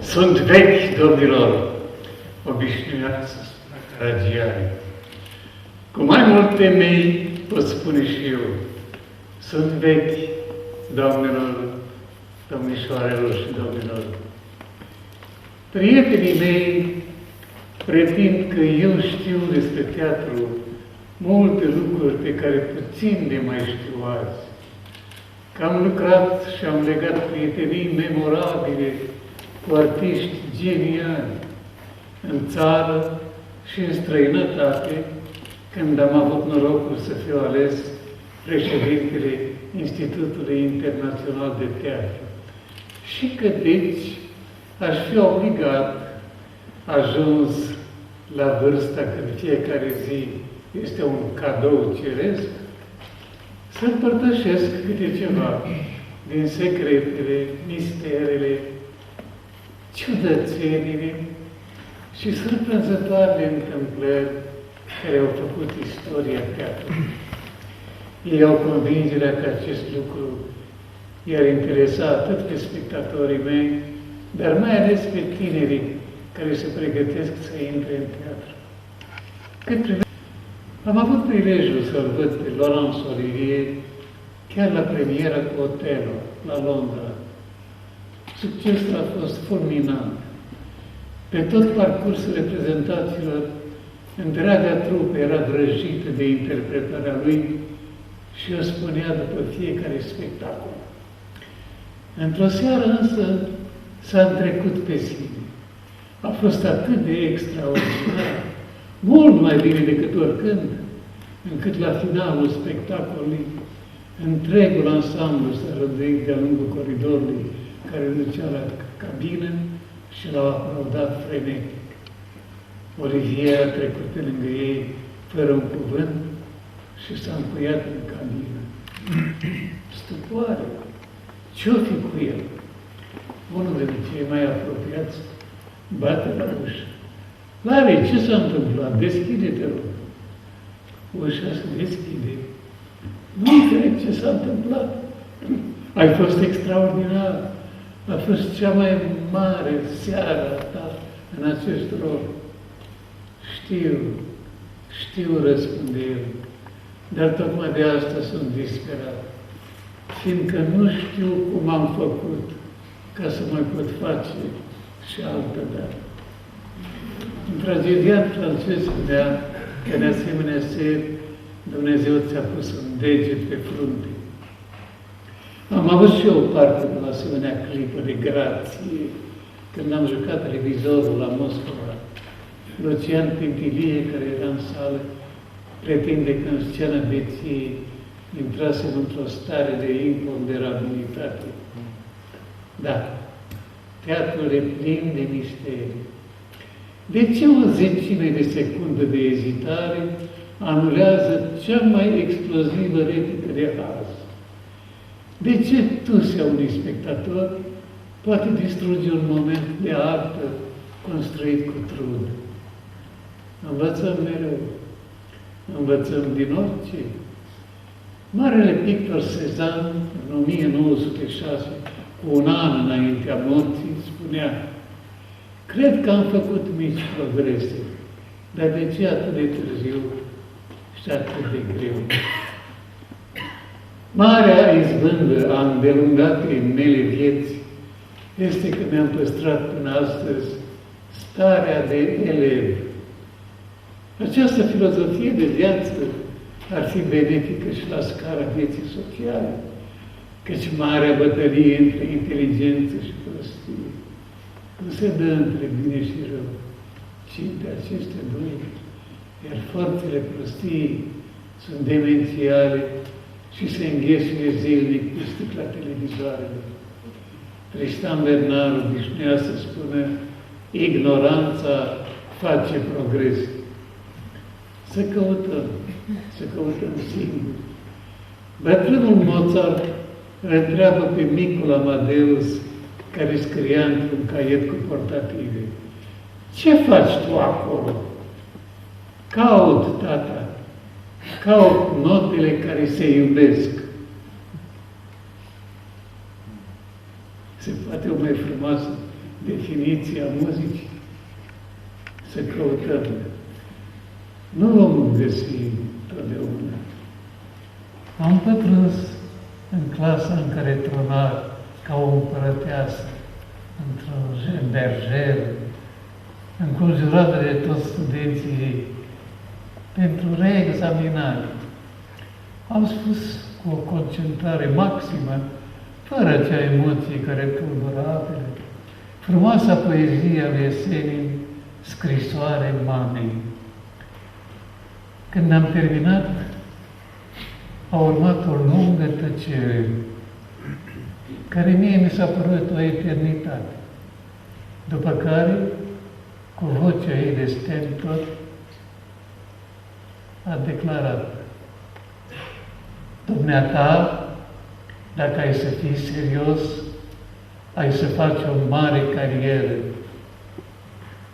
Sunt vechi, domnilor, obișnuiați tragiari. Cu mai mult temei pot spune și eu. Sunt vechi, doamnelor, domnișoarelor și domnilor. Prietenii mei pretind că eu știu despre teatru multe lucruri pe care puțin de mai știu azi. Că am lucrat și am legat prietenii memorabile cu artiști geniali în țară și în străinătate, când am avut norocul să fiu ales președintele Institutului Internațional de Teatru. Și că deci aș fi obligat, ajuns la vârsta când fiecare zi este un cadou ceresc, să împărtășesc câte ceva din secretele, misterele, ciudățenile și surprinzătoarele întâmplări care au făcut istoria teatrului. Ei au convingerea că acest lucru i-ar interesa atât pe spectatorii mei, dar mai ales pe tinerii care se pregătesc să intre în teatru. Am avut prilejul să-l văd pe Laurence Olivier chiar la premiera cu Othello, la Londra. Succesul a fost fulminant. Pe tot parcursul reprezentațiilor, întreaga trupă era vrăjită de interpretarea lui și o spunea după fiecare spectacol. Într-o seară însă s-a întrecut pe sine. A fost atât de extraordinar, mult mai bine decât oricând, încât la finalul spectacolului, întregul ansamblu s-a răduit de-a lungul coridorului care ducea la cabină și l-au aplaudat frenetic. Olivier a trecut pe lângă ei fără un cuvânt și s-a încuiat în cabină. Stupoare! Ce-o fi cu el? Unul dintre cei mai apropiați bate la ușă. Larry, ce s-a întâmplat? Deschide-te, rog. Ușa se deschide. Nu înțeleg ce s-a întâmplat. Ai fost extraordinar. A fost cea mai mare seară a ta în acest rol. Știu, răspunde el, dar tocmai de asta sunt disperat, fiindcă nu știu cum am făcut ca să mai pot face și altă dată. Un tragedian francez spunea că în asemenea seri Dumnezeu ți-a pus un deget pe frunte. Am avut și eu parte de o asemenea clipă de grație când am jucat revizorul la Moscova. Lucian Pintilie, care era în sală, pretinde că în scena Beției intrasem într-o stare de imponderabilitate. Da, teatrul e plin de misterii. De ce o zecime de secundă de ezitare anulează cea mai explozivă replică de haz? De ce tusea unui spectator poate distruge un moment de artă construit cu trud? Învățăm mereu. Învățăm din orice. Marele pictor Cézanne, în 1906, cu un an înaintea morții, spunea: cred că am făcut mici progrese, dar de ce atât de târziu și atât de greu? Marea izbândă a îndelungatei mele vieți este că mi-am păstrat până astăzi starea de elev. Această filozofie de viață ar fi benefică și la scara vieții sociale, căci marea bătălie între inteligență și prostie nu se dă între bine și rău, ci de aceste doi, iar forțele prostiei sunt demențiale și se înghesuie zilnic pe sticla televizoarelor. Tristan Bernard obișnuia să spună: ignoranța face progres. Să căutăm singuri. Bătrânul Mozart îl întreabă pe micul Amadeus, care scria într-un caiet cu portative: ce faci tu acolo? Caut, tata, caut notele care se iubesc. Se poate o mai frumoasă definiția muzicii, să căutăm. Nu vom găsi totdeauna. Am pătruns în clasa în care trona ca o împărăteasă, într-un berjer, înconjurată de toți studenții ei, pentru reexaminare. Am spus cu o concentrare maximă, fără acea emoție care tulbură apele, frumoasa poezie a lui Esenin, Scrisoare mamei. Când am terminat, a urmat o lungă tăcere, care mie mi s-a părut o eternitate. După care, cu vocea ei de stentor, a declarat: Dumneata, dacă ai să fii serios, ai să faci o mare carieră.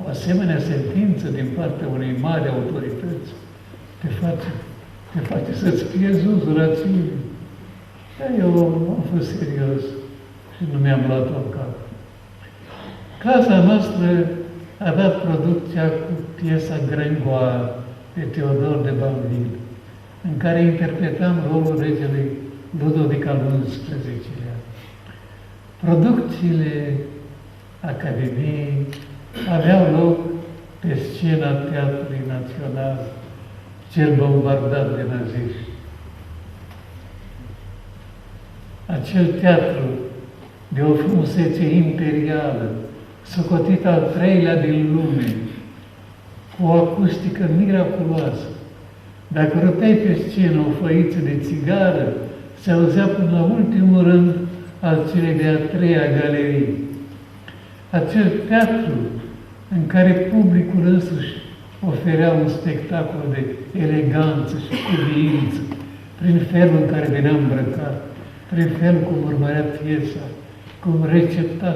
O asemenea sentință din partea unei mari autorități te face să-ți pierzi uzul rațiunii. Eu am fost serios și nu mi-am luat-o în cap. Clasa noastră a dat producția cu piesa Gringoire de Teodor de Banville, în care interpretam rolul regelui Ludovic al XI-lea. Producțiile Academiei aveau loc pe scena Teatrului Național, cel bombardat de naziști. Acel teatru de o frumusețe imperială, socotit al treilea din lume, cu o acustică miraculoasă. Dacă rupeai pe scenă o făiță de țigară, se auzea până la ultimul rând al celei de-a treia galerii. Acel teatru în care publicul însuși oferea un spectacol de eleganță și cuviință, prin felul în care venea îmbrăcat, prin felul cum urmărea piesa, cum recepta